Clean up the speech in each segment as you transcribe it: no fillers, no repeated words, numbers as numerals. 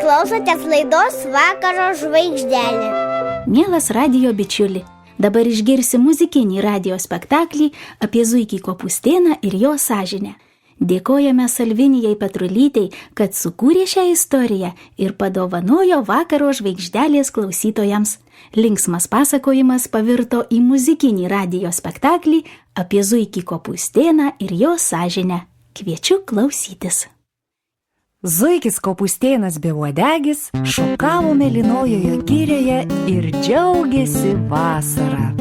klausotės laidos Vakaro žvaigždelė. Mielas radijo bičiuli, dabar išgirsi muzikinį radijo spektaklį apie zuikį Kopūstėną ir jo sąžinę. Dėkojame Salvinijai Petrulytei, kad sukūrė šią istoriją ir padovanojo Vakaro žvaigždelės klausytojams. Linksmas pasakojimas pavirto į muzikinį radijo spektaklį apie zuikį Kopūstėną ir jo sąžinę. Kviečiu klausytis. Zuikis Kopūstėnas beuodegis šokavo mėlynojoje girioje ir džiaugėsi vasarą.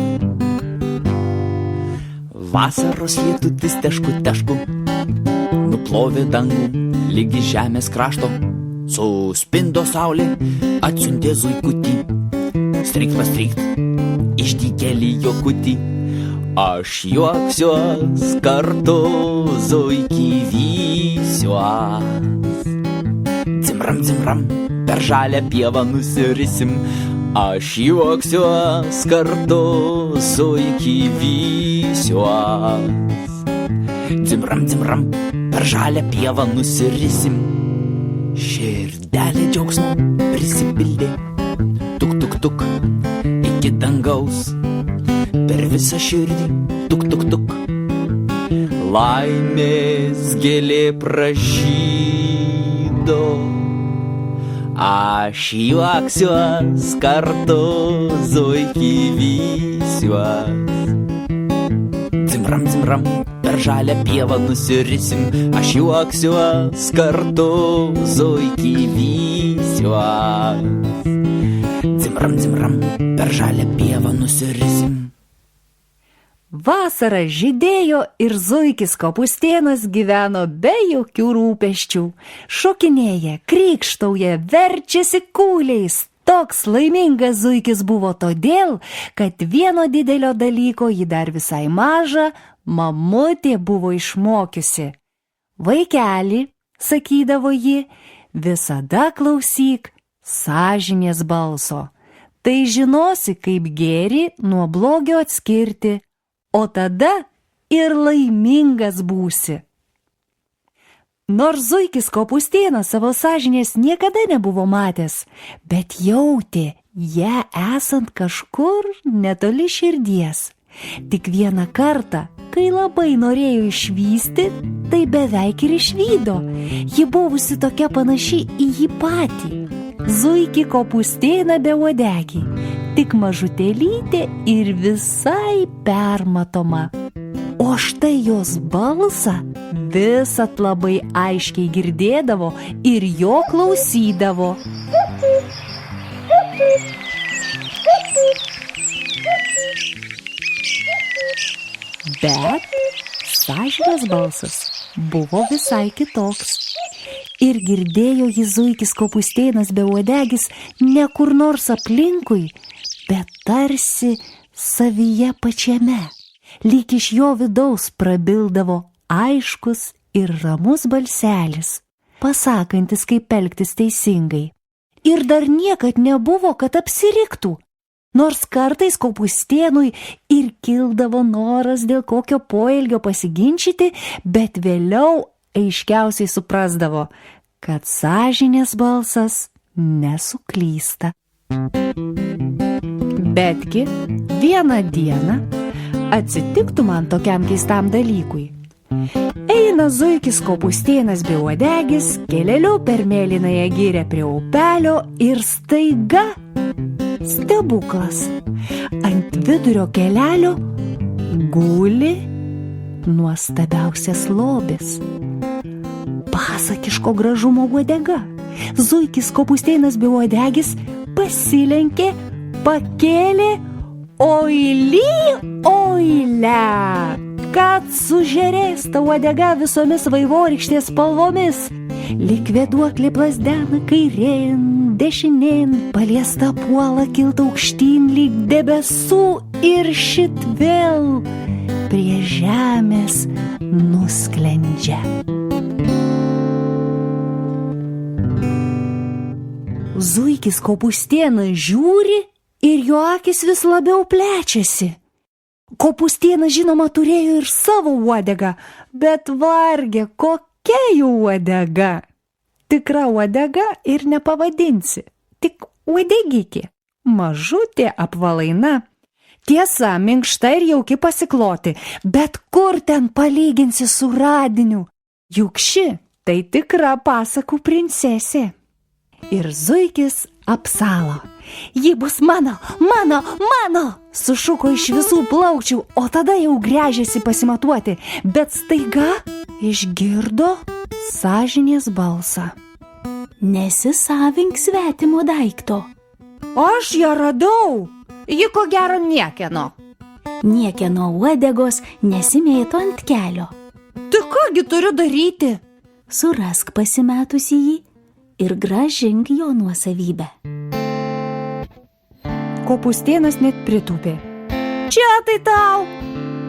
Vasaros lietutis tešku, nuplovė dangų lygi žemės krašto. Suspindo saulė, atsiuntė zuikutį. Strykt pastrykt, išdykėlį jokutį. Aš juoksiuos kartu, zuikį vysiuos. Cimram, cimram, per žalią pievą nusirisim. Aš juoksiuos kartu, zuikį vysiuos. Cimram, cimram, per žalią pievą nusirisim. Širdelė džiaugsmo prisipildė. Tuk, tuk, tuk, iki dangaus. Per visą širdį, tuk, tuk, tuk. Laimės gėlė pražydo. Aš juoksiuos kartu, zuikį vysiuos. Cimram, cimram, per žalią pievą nusirisim. Aš juoksiuos kartu, zuikį vysiuos. Cimram, cimram, per žalią pievą nusirisim. Vasara žydėjo ir zuikis Kopūstėnas gyveno be jokių rūpesčių. Šokinėja, krykštauja, verčiasi kūliais. Toks laimingas zuikis buvo todėl, kad vieno didelio dalyko jį dar visai mažą mamutė buvo išmokiusi. Vaikeli, sakydavo ji, visada klausyk sąžinės balso. Tai žinosi, kaip gėrį nuo blogio atskirti, o tada ir laimingas būsi. Nors zuikis Kopūstėnas savo sąžinės niekada nebuvo matęs, bet jautė ją esant kažkur netoli širdies. Tik vieną kartą, kai labai norėjo išvysti, tai beveik ir išvydo. Ji buvusi tokia panaši į jį patį. Zuikį Kopūstėną beuodegį, tik mažutėlytė ir visai permatoma. O štai jos balsą visat labai aiškiai girdėdavo ir jo klausydavo. Bet sąžinės balsas buvo visai kitoks. Ir girdėjo jį zuikis Kopūstėnas beuodegis ne kur nors aplinkui, bet tarsi savyje pačiame. Lyg iš jo vidaus prabildavo aiškus ir ramus balselis, pasakantis, kaip elgtis teisingai. Ir dar niekad nebuvo, kad apsiriktų, nors kartais Kopūstėnui ir kildavo noras dėl kokio poelgio pasiginčyti, bet vėliau aiškiausiai suprasdavo, kad sąžinės balsas nesuklysta. Betgi vieną dieną atsitiktų man tokiam keistam dalykui. Eina zuikis Kopūstėnas beuodegis keleliu per mėlynąją girią prie upelio ir staiga stebuklas. Ant vidurio kelelio guli nuostabiausias lobis. Pasakiško gražumo uodega. Zuikis Kopūstėnas beuodegis pasilenkė, pakėlė, oile, kad sužėrės ta uodega visomis vaivorykštės spalvomis. Lyg vėduoklė plazdena kairėn, dešinėn, paliesta puola kilt aukštyn lyg debesų ir šit vėl prie žemės nusklendžia. Zuikis Kopūstėnas žiūri ir jo akis vis labiau plečiasi. Kopūstėnas, žinoma, turėjo ir savo uodegą, bet varge, kokia jų uodega. Tikra uodega ir nepavadinsi, tik uodegikė, mažutė apvalaina. Tiesa, minkšta ir jauki pasikloti, bet kur ten palyginsi su radiniu? Juk ši tai tikra pasakų princesė. Ir zuikis apsalo. Ji bus mano, sušuko iš visų plaučių, o tada jau gręžėsi pasimatuoti, bet staiga išgirdo sąžinės balsą. Nesisavink svetimo daikto. Aš ją radau, ji ko gero niekieno. Niekieno uodegos nesimėto ant kelio. Tai kągi turiu daryti? Surask pasimetusi jį ir grąžink jo nuosavybę. Kopūstėnas net pritūpė. Čia tai tau!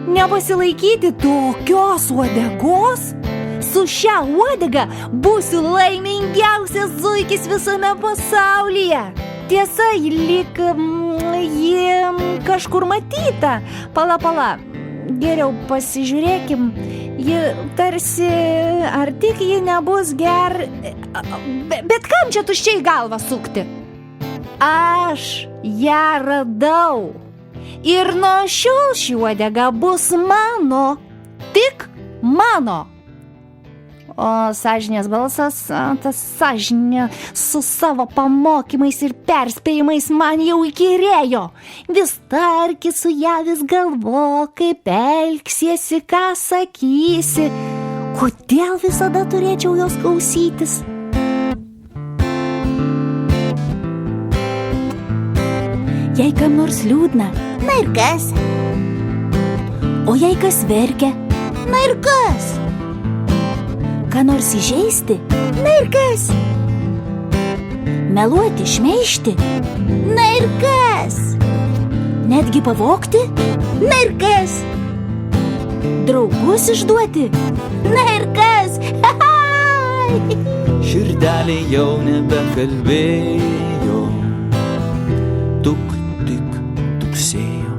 Nepasilaikyti tokios uodegos? Su šia uodega būsiu laimingiausias zuikis visame pasaulyje. Tiesa, ji kažkur matyta. Pala, geriau pasižiūrėkim. Ji tarsi, ar tik ji nebus bet kam čia tuščiai galvą sukti? Aš ją radau. Ir nuo šiol ši uodega bus mano, tik mano. O sąžinės balsas, tas sąžinė su savo pamokymais ir perspėjimais man jau įkyrėjo. Vis tarki su ją, vis galvo, kaip elgsiesi, ką sakysi. Kodėl visada turėčiau jos klausytis? Jei kam nors liūdna, Na ir kas? o jei kas verkia, Na ir kas? ką nors įžeisti, Na ir kas? meluoti, šmeižti, Na ir kas? netgi pavogti, Na ir kas? draugus išduoti. Na ir kas? Širdelė jau nebekalbėjo, tik tuksėjo.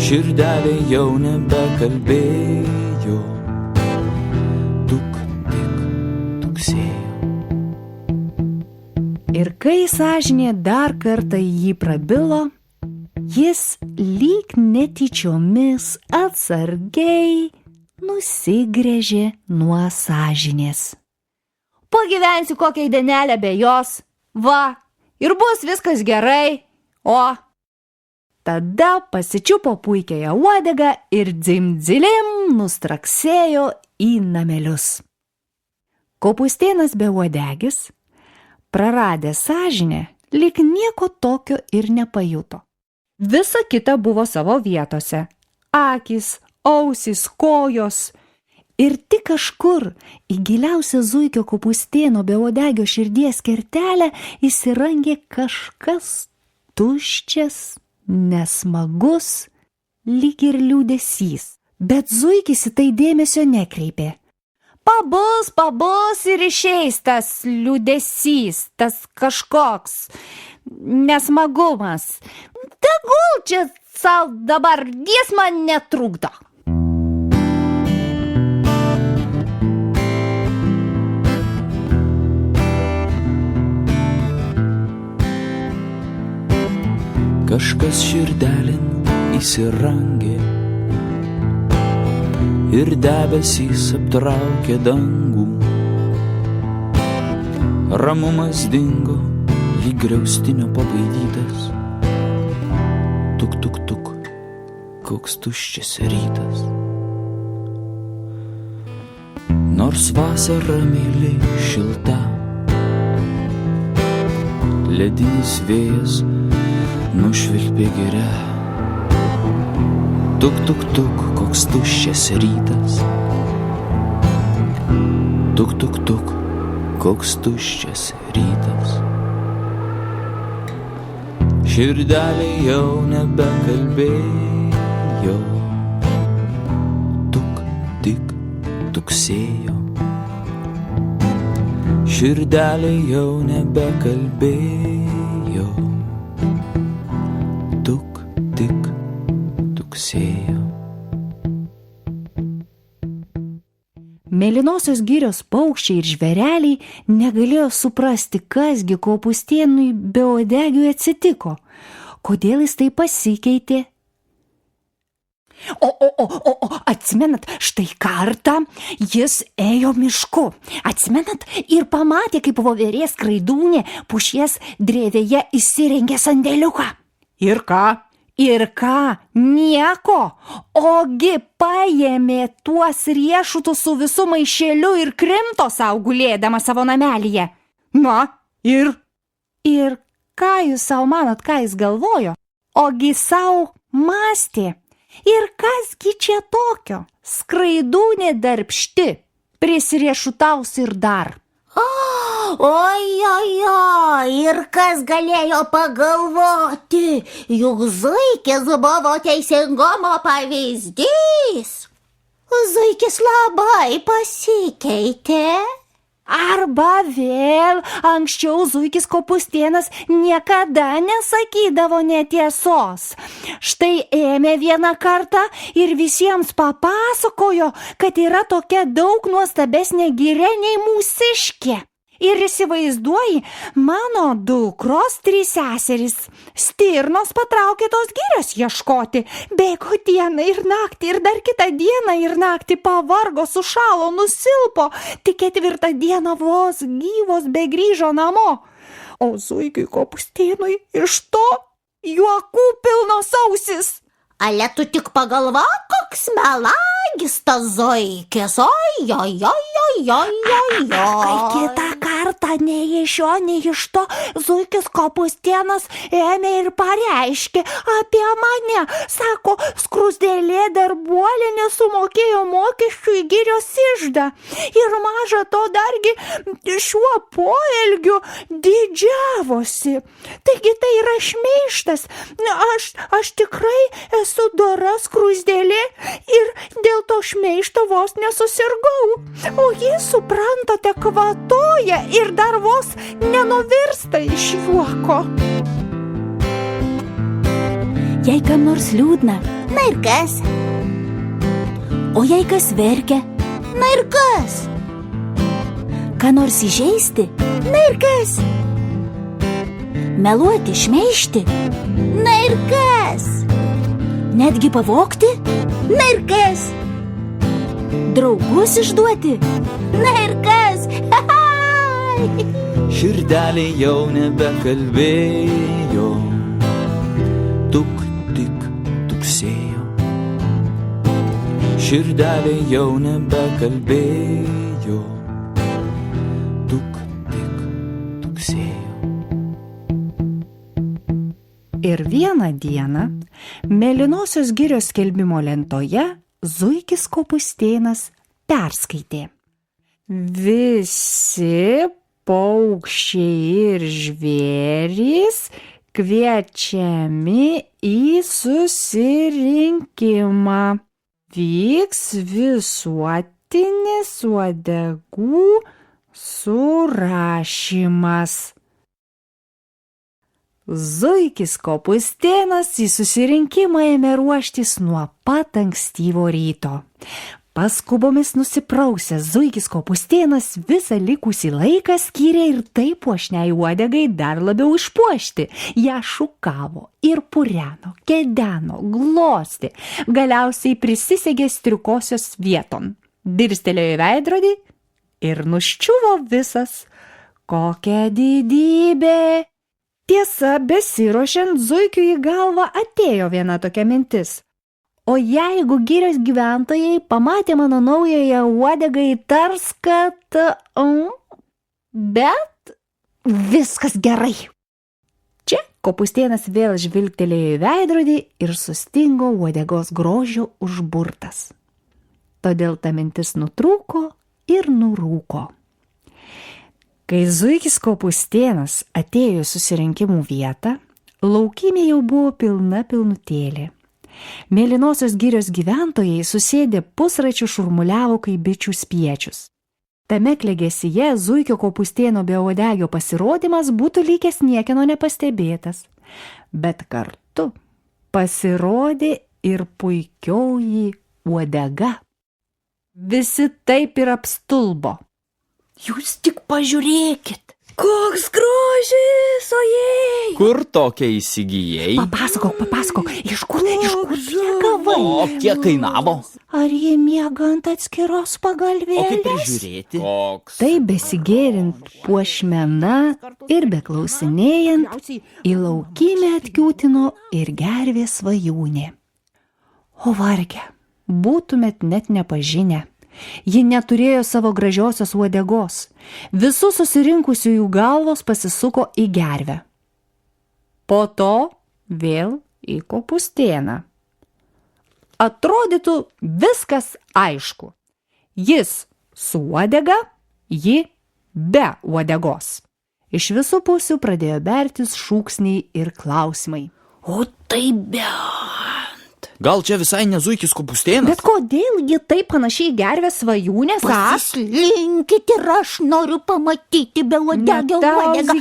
Širdelė jau nebekalbėjo, tik tuksėjo. Ir kai sąžinė dar kartą jį prabilo, jis lyg netyčiomis atsargiai nusigręžė nuo sąžinės. Pagyvensiu kokią dienelę be jos, va, ir bus viskas gerai, o tada pasičiupo puikiąją uodegą ir dzimdzilim nustraksėjo į namelius. Kopūstėnas beuodegis, praradęs sąžinę, lyg nieko tokio ir nepajuto. Visa kita buvo savo vietose – akys, ausys, kojos. Ir tik kažkur į giliausią zuikio kopūstėno beuodegio širdies kertelę įsirangė kažkas tuščias, nesmagus, lyg ir liūdesys. Bet zuikis į tai dėmesio nekreipė. Pabus ir išeis tas liūdesys, tas kažkoks nesmagumas. Tegul čia sal dabar jis man netrukdo. Kažkas širdelin įsirangė ir debesys aptraukė dangų. Ramumas dingo, lyg griaustinio pabaidytas. Tuk, koks tuščias rytas. Nors vasara myli šilta, ledinis vėjas nušvilpė giria. Tuk, koks tuščias rytas. Tuk, koks tuščias rytas. Širdelė jau nebekalbėjo, tik tuksėjo. Širdelė jau nebekalbėjo, tik tuksėjo. Mėlynosios girios paukščiai ir žvėreliai negalėjo suprasti, kasgi Kopūstėnui Beuodegiui atsitiko, kodėl jis tai pasikeitė. O, atsimenat, štai kartą jis ėjo mišku, atsimenat, ir pamatė, kaip voverė skraidūnė pušies drevėje įsirengė sandėliuką. Ir ką? Ir ką? Nieko. Ogi paėmė tuos riešutus su visu maišeliu ir krimto sau gulėdama savo namelyje. Na, ir? Ir ką jūs sau manot, ką jis galvojo? Ogi sau mąstė. Ir kasgi čia tokio? Skraidūnė darbšti, prisiriešutaus ir dar. Oi, ir kas galėjo pagalvoti, juk Zuikis buvo teisingumo pavyzdys. Zuikis labai pasikeitė. Arba vėl anksčiau Zuikis Kopūstėnas niekada nesakydavo netiesos. Štai ėmė vieną kartą ir visiems papasakojo, kad yra tokia daug nuostabesnė giria nei mūsiškė. Ir įsivaizduoji, mano dukros 3 seserys stirnos patraukė tos girios ieškoti. Bėgo dieną ir naktį ir dar kitą dieną ir naktį pavargo, sušalo, nusilpo. Tik 4 dieną vos gyvos begrįžo namo. O Zuikiui Kopūstėnui iš to juokų pilnos ausis. Ale tu tik pagalvok, koks melagis tas Zuikis. Oi. Kai kitą kartą nei iš jo, nei iš to Zuikis Kopūstėnas ėmė ir pareiškė apie mane. Sako, skruzdėlė darbuolė nesumokėjo mokesčių į girios iždą. Ir maža to dargi šiuo poelgiu didžiavosi. Taigi tai yra šmeižtas. Aš tikrai esu dora skruzdėlė ir dėl to šmeišto vos nesusirgau. O jis, suprantate, kvatoja ir dar vos nenuvirsta iš juoko. Jei kam nors liūdna, Na ir kas? o jei kas verkia, Na ir kas? ką nors įžeisti, Na ir kas? meluoti, šmeižti, Na ir kas? netgi pavogti, Na ir kas? draugus išduoti. Na ir kas? Širdelė jau nebekalbėjo, tik tuksėjo. Širdelė jau nebekalbėjo, tik tuksėjo. Ir vieną dieną Mėlynosios girios skelbimo lentoje Zuikis Kopūstėnas perskaitė: Visi paukščiai ir žvėrys kviečiami į susirinkimą. Vyks visuotinis uodegų surašymas. Zuikis Kopūstėnas į susirinkimą ėmė ruoštis nuo pat ankstyvo ryto. Paskubomis nusiprausęs Zuikis Kopūstėnas visą likusį laiką skyrė ir taip puošniai uodegai dar labiau išpuošti. Ją šukavo ir pureno, kedeno, glostė, galiausiai prisisegė striukosios vieton. Dirstelėjo į veidrodį ir nuščiuvo visas. Kokia didybė! Tiesa, besiruošiant Zuikiui į galvą atėjo viena tokia mintis. O jeigu girios gyventojai pamatė mano naująją uodegą, įtars, kad... Bet viskas gerai. Čia Kopūstėnas vėl žvilgtelėjo į veidrodį ir sustingo uodegos grožio užburtas. Todėl ta mintis nutrūko ir nurūko. Kai Zuikis Kopūstėnas atėjo į susirinkimų vietą, laukymė jau buvo pilna pilnutėlė. Mėlynosios girios gyventojai susėdę pusračiu šurmuliavo kaip bičių spiečius. Tame klegesyje Zuikio Kopūstėno Beuodegio pasirodymas būtų likęs niekieno nepastebėtas. Bet kartu pasirodė ir puikioji uodega. Visi taip ir apstulbo. Jūs tik pažiūrėkit. Koks grožis, ojei! Kur tokia įsigijai? Papasakok, iš kur ją gavai? O kiek kainavo? Ar jie miega ant atskiros O kaip pagalvėlės? prižiūrėti? Koks? Tai besigėrint puošmena ir beklausinėjant, į laukymę atkiūtino ir gervė svajūnė. O varge, būtumėt net nepažinę. Ji neturėjo savo gražiosios uodegos. Visų susirinkusiųjų galvos pasisuko į gervę. Po to vėl į kopūstėną. Atrodytų viskas aišku. Jis su uodega, ji be uodegos. Iš visų pusių pradėjo bertis šūksniai ir klausimai. O tai be. Gal čia visai ne zuikis kopūstėnas? Bet kodėl ji taip panašiai gervė svajūnės? Pasislinkit ir aš noriu pamatyti be uodegio uodegą.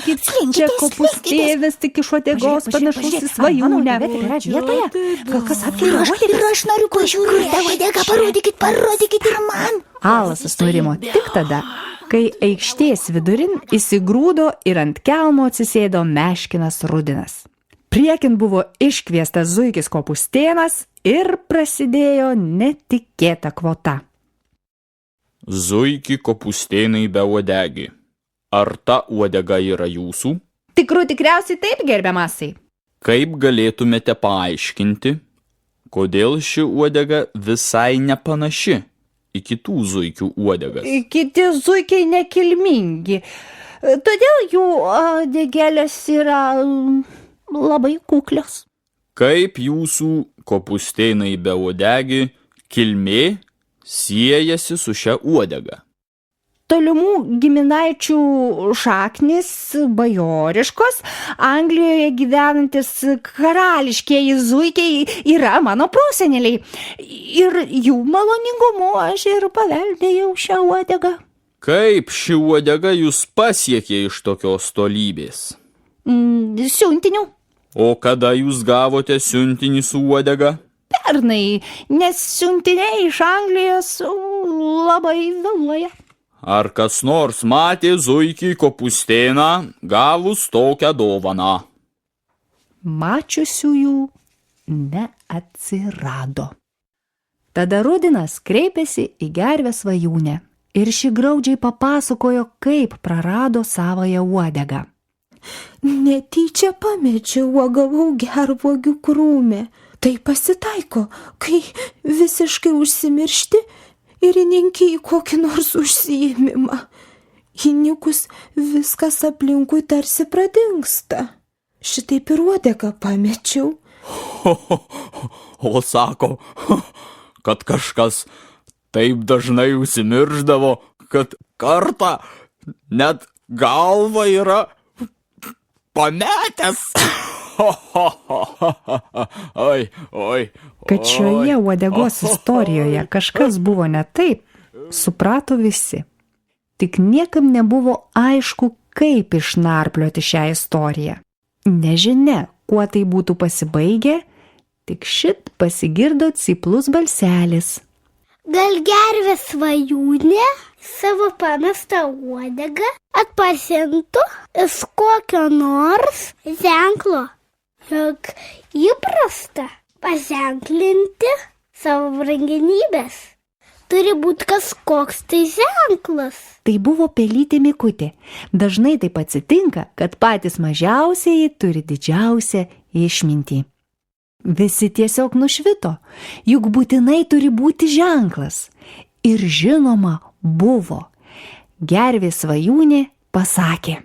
Čia kopūstėnas tik iš uodegos panašus į svajūnę. Kas apkirauti? Ir aš noriu pažiūrėti tą uodegą. Parodykit ir man. Alasas nurimo tik tada, kai aikštės vidurin įsigrūdo ir ant kelmo atsisėdo meškinas Rudinas. Priekin buvo iškviestas zuikis kopūstėnas ir prasidėjo netikėta kvota. Zuiki kopūstėnai be uodegi. Ar ta uodega yra jūsų? Tikriausiai taip, gerbiamasai. Kaip galėtumėte paaiškinti, kodėl ši uodega visai nepanaši į kitų zuikių uodegas? Kiti zuikiai nekilmingi, todėl jų uodegėlės yra labai kuklios. Kaip jūsų kopūstėnai be uodegi kilmė siejasi su šia uodega? Tolimų giminaičių šaknis bajoriškos, Anglijoje gyvenantis karališkieji zuikiai yra mano proseneliai. Ir jų maloningumu aš ir paveldėjau šią uodegą. Kaip ši uodega jūs pasiekė iš tokios tolybės? Siuntiniu. O kada jūs gavote siuntinį su uodega? Pernai, nes siuntiniai iš Anglijos labai vėluoja. Ar kas nors matė zuikį kopūstėną gavus tokią dovaną? Mačiusiųjų neatsirado. Tada Rudinas kreipėsi į gervę svajūnę ir ši graudžiai papasakojo, kaip prarado savąją uodegą. Netyčia pamečiau uogavau gervuogių krūmę. Tai pasitaiko, kai visiškai užsimiršti ir įninki į kokį nors užsiėmimą. Įnikus viskas aplinkui tarsi pradingsta. Šitaip ir uodegą pamečiau. O sako, kad kažkas taip dažnai užsimiršdavo, kad kartą net galva yra pametęs. Oi. Kad šioje uodegos istorijoje kažkas buvo ne taip, suprato visi. Tik niekam nebuvo aišku, kaip išnarplioti šią istoriją. Nežinia, kuo tai būtų pasibaigę, tik šit pasigirdo cyplus balselis. Gal gervė svajūnė savo pamestą uodegą atpažintų iš kokio nors ženklo, juk įprasta paženklinti savo brangenybės. Turi būti kažkoks tai ženklas. Tai buvo pelytė Mikutė. Dažnai taip atsitinka, kad patys mažiausieji turi didžiausią išmintį. Visi tiesiog nušvito, juk būtinai turi būti ženklas. Ir žinoma, buvo. Gervė svajūnė pasakė.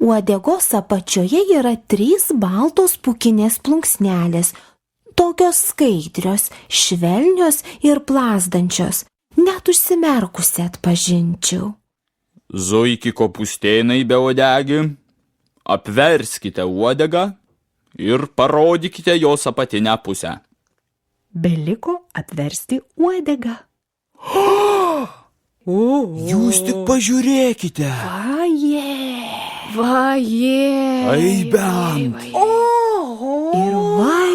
Uodegos apačioje yra 3 baltos pūkinės plunksnelės, tokios skaidrios, švelnios ir plazdančios. Net užsimerkusi atpažinčiau. Zuiki kopūstėnai be uodegi, apverskite uodegą ir parodykite jos apatinę pusę. Beliko apversti uodegą. Jūs tik pažiūrėkite. Vajė. Ai bent. Ir vai.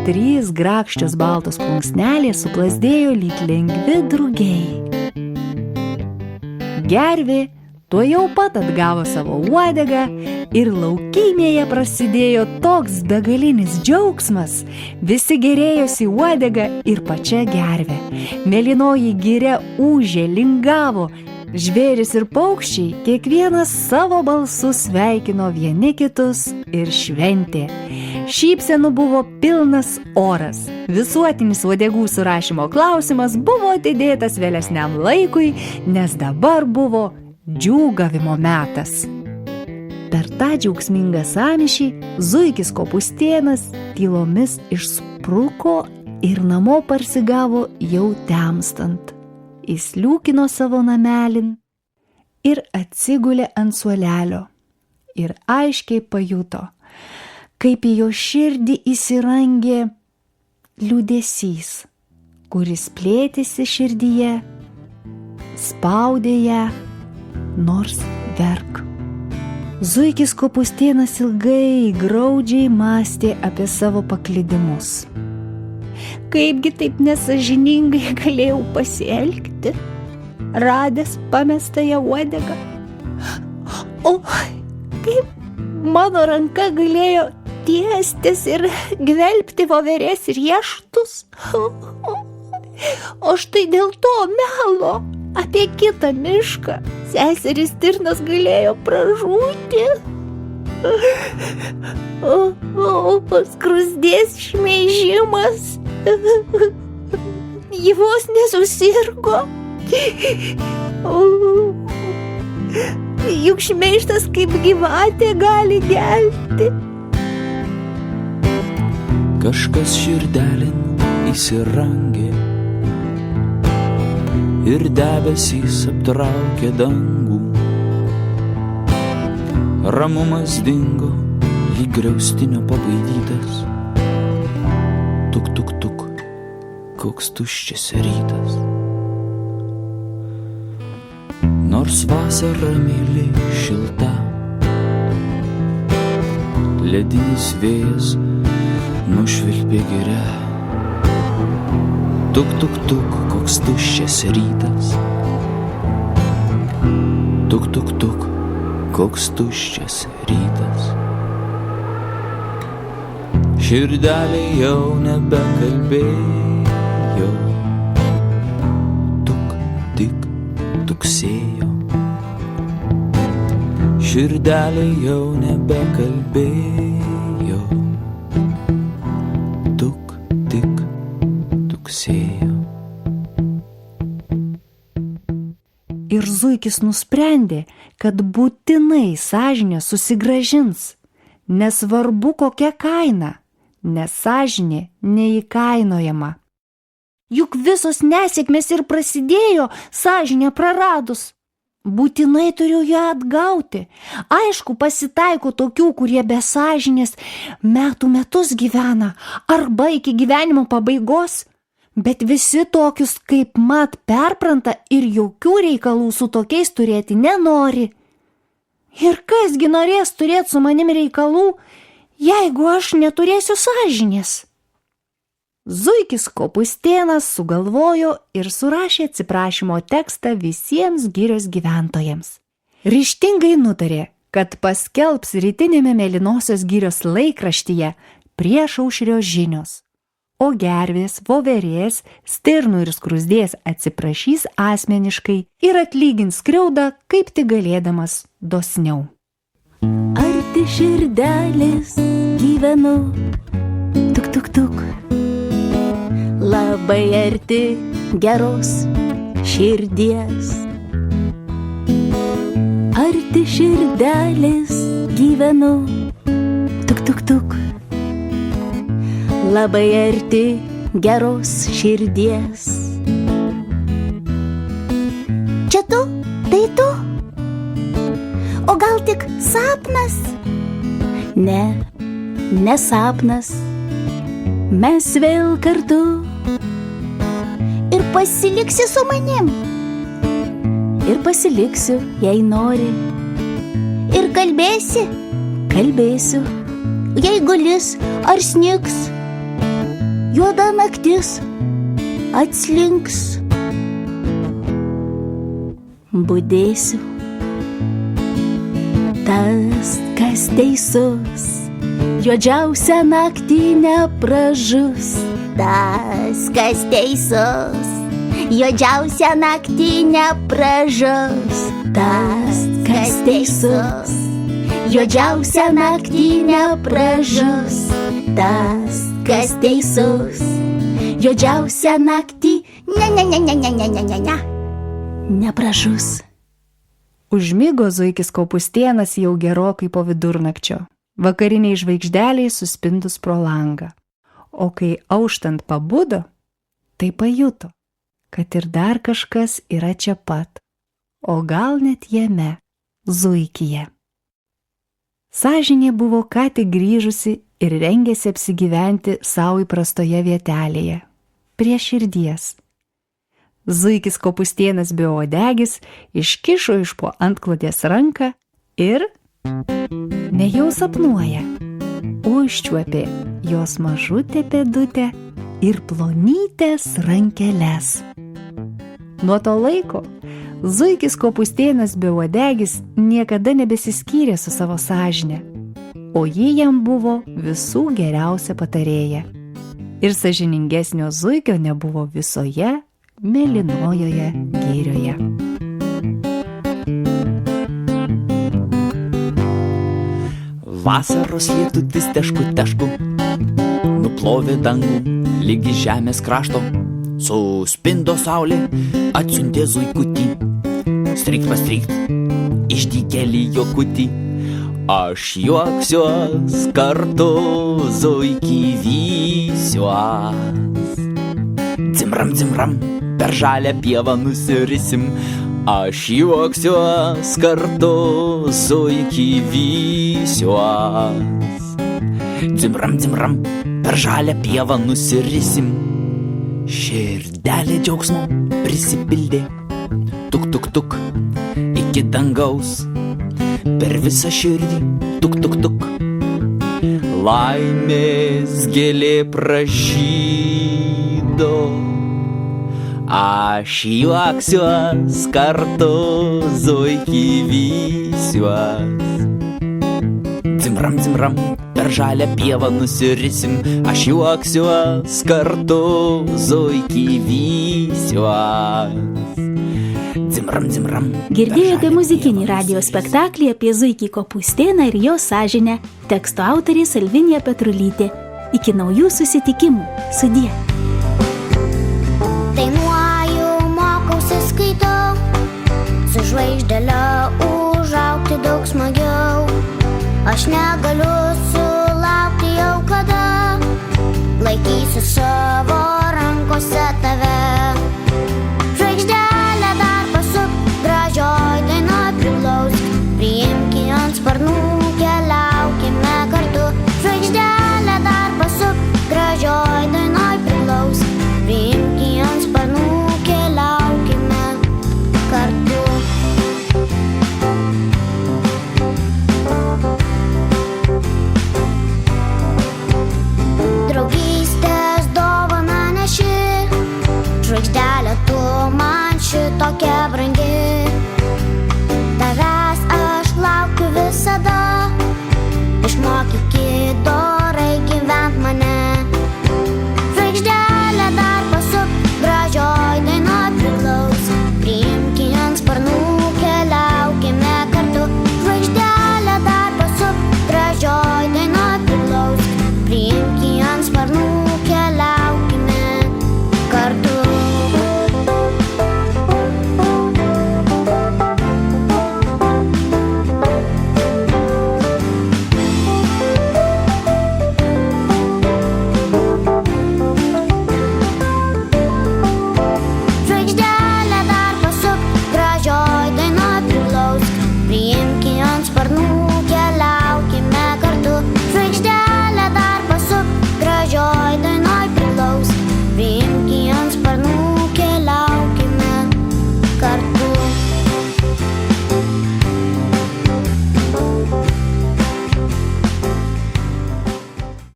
3 grakščios baltos plunksnelės suplazdėjo lyg lengvi drugiai. Gervė tuojau pat atgavo savo uodegą ir laukinėje prasidėjo toks begalinis džiaugsmas. Visi gėrėjosi uodegą ir pačia gerve. Mėlynoji giria ūžė, lingavo. Žvėris ir paukščiai kiekvienas savo balsu sveikino vieni kitus ir šventė. Šypsenų buvo pilnas oras. Visuotinis uodegų surašymo klausimas buvo atidėtas vėlesniam laikui, nes dabar buvo džiūgavimo metas. Per tą džiaugsmingą sąmyšį zuikis Kopustėnas tylomis išspruko ir namo parsigavo jau temstant. Įsliūkino savo namelin ir atsigulė ant suolelio ir aiškiai pajuto, kaip į jo širdį įsirangė liūdesys, kuris plėtėsi širdyje, spaudė ją, nors verk. Zuikis Kopustėnas ilgai, graudžiai mąstė apie savo paklydimus. Kaipgi taip nesąžiningai galėjau pasielgti, radęs pamestąją uodegą? O kaip mano ranka galėjo tiestis ir gvelbti voverės riešutus? O štai dėl to melo apie kitą mišką seseris stirnos galėjo pražūti. O skruzdės šmeižimas, ji vos nesusirgo. Juk šmeižtas kaip gyvatė gali gelbti. Kažkas širdelin įsirangė ir debesys aptraukė dangų. Ramumas dingo, lyg griaustinio pabaidytas. Tuk, tuk, tuk, koks tuščias rytas. Nors vasara myli šilta, ledinis vėjas nušvilpė giria. Tuk, tuk, tuk, koks tuščias rytas. Tuk, tuk, tuk, koks tuščias rytas. Širdelė jau nebekalbėjo, tuk, tik tuksėjo. Širdelė jau nebekalbėjo, tuk, tik tuksėjo. Ir zuikis nusprendė, kad būtinai sąžinė susigrąžins, nesvarbu kokia kaina, nes sąžinė neįkainojama. Juk visos nesėkmės ir prasidėjo sąžinę praradus. Būtinai turiu ją atgauti. Aišku, pasitaiko tokių, kurie be sąžinės metų metus gyvena arba iki gyvenimo pabaigos, bet visi tokius kaip mat perpranta ir jokių reikalų su tokiais turėti nenori. Ir kasgi norės turėti su manim reikalų, jeigu aš neturėsiu sąžinės? Zuikis Kopustėnas sugalvojo ir surašė atsiprašymo tekstą visiems girios gyventojams. Ryžtingai nutarė, kad paskelbs rytinėme mėlynosios girios laikraštyje priešaušrio žinios, o gervės, voverės, stirnų ir skruzdės atsiprašys asmeniškai ir atlygins skriaudą, kaip tik galėdamas dosniau. Arti širdelės gyvenu, tuk, tuk, tuk. Labai arti geros širdies. Arti širdelės gyvenu, tuk, tuk, tuk. Labai arti geros širdies. Čia tu? Tai tu? O gal tik sapnas? Ne, ne sapnas. Mes vėl kartu. Ir pasiliksi su manim? Ir pasiliksiu, jei nori. Ir kalbėsi? Kalbėsiu. Jei gulis ar snigs? juoda naktis atslinks. Budėsiu. Tas, kas teisus, juodžiausią naktį nepražus. Tas, kas teisus, juodžiausią naktį nepražus. Tas, kas teisus, juodžiausią naktį nepražus. Tas, kas teisus, juodžiausią naktį ne. Nepražus. Užmigo zuikis Kopustėnas jau gerokai po vidurnakčio. Vakariniai žvaigždeliai suspindus pro langą. O kai auštant pabudo, tai pajuto, kad ir dar kažkas yra čia pat, o gal net jame, zuikyje. Sąžinė buvo ką tik grįžusi ir rengėsi apsigyventi savo įprastoje vietelėje, prie širdies. Zuikis Kopustėnas beuodegis iškišo iš po antklodės ranką ir nejau sapnuoja, užčiuopė jos mažutę pėdutę ir plonytės rankeles. Nuo to laiko zuikis Kopustėnas beuodegis niekada nebesiskyrė su savo sąžine, o ji jam buvo visų geriausia patarėja. Ir sąžiningesnio zuikio nebuvo visoje mėlynojoje girioje. Vasaros lietutis tešku, nuplovė dangų lygi žemės krašto. Suspindo saulė, atsiuntė zuikutį. Strykt pastrykt, išdykėlį jokutį. Aš juoksiuos kartu, zuikį vysiuos. Dzimram, dzimram, per žalę pievą nusirisim. Aš juoksiuos kartu, zuikį vysiuos. Dzimram, dzimram, per žalę pievą nusirisim. Širdelė džiaugsmo prisipildė. Tuk, tuk, tuk, iki dangaus. Per visą širdį, tuk, tuk, tuk. Laimės gėlė pražydo. Aš juoksiuos kartu, zuikį vysiuos. Dzimram, dzimram, per žalę pievą nusirisim. Aš juoksiuos kartu, zuikį vysiuos. Dzimram, dzimram. Girdėjote muzikinį radijo spektaklį apie zuikį Kopustėną ir jo sąžinę. Teksto autorė Salvinija Petrulytė. Iki naujų susitikimų. Sudie. Dainuoju, mokausi, skaitau, su žvaigždele užaugti daug smagiau. Aš negaliu su